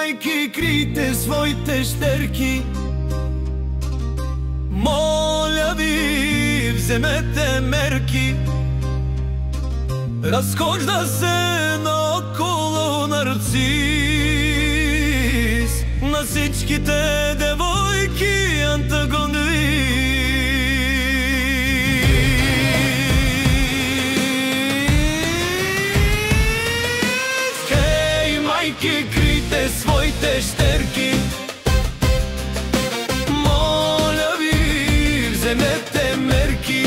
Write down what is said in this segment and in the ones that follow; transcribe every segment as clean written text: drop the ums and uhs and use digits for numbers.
майки, крийте своите щерки. Моля ви, вземете мерки. Разхожда се наоколо нарцис на всичките девойки антагонист. Хей, майки, крийте своите щерки. Моля ви, вземете мерки.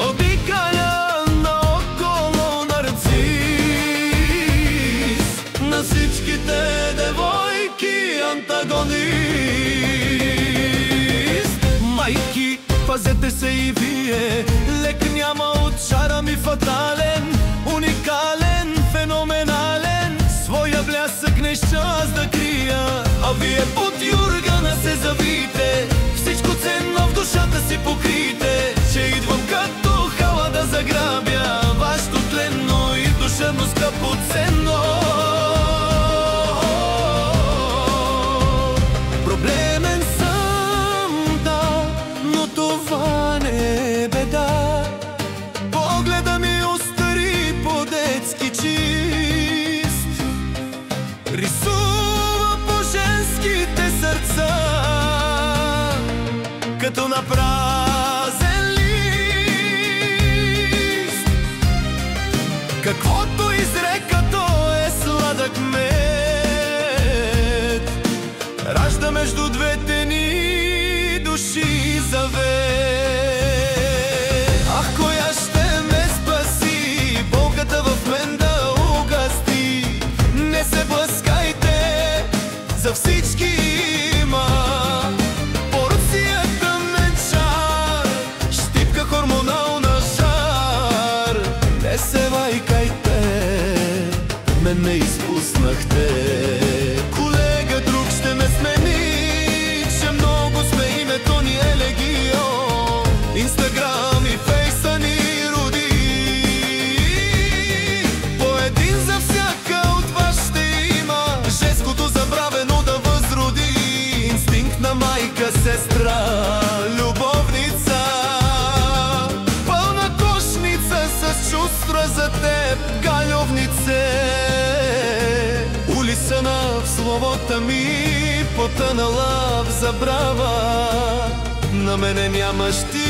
Обикаля наоколо нарцис на всичките девойки антагонист. Майки, пазете се и вие, лек няма от шара ми фатален, уникален, феноменален. Своя блясък не ща аз да крия, а вие под юргана се завийте. Всичко ценно в душата си покрийте, че идвам като хала да заграбя вашето тленно и душевно скъпоценно. Проблемен съм, да, но това не е беда. Погледа ми остари по-детски чист, рисува по женските сърца като на празен лист. Каквото изрека, то е сладък мед, ражда между двете ни души завет. Ах, коя ще ме спаси, болката в мен да угасти. Не се блъскайте, за всички има порцията мен чар, щипка хормонална жар. Не се лайкайте, мен не изпуснахте. Колега друг ще ме смени, че много сме, името ни е легион. Инстаграм и фейса ни роди, по един за всяка от вас ще има. Женското забравено да възроди, инстинктна майка, сестра, любовница, пълна кошница с чувства за теб, галювнице. Улисана в словота ми, потънала в забрава, на мене нямаш ти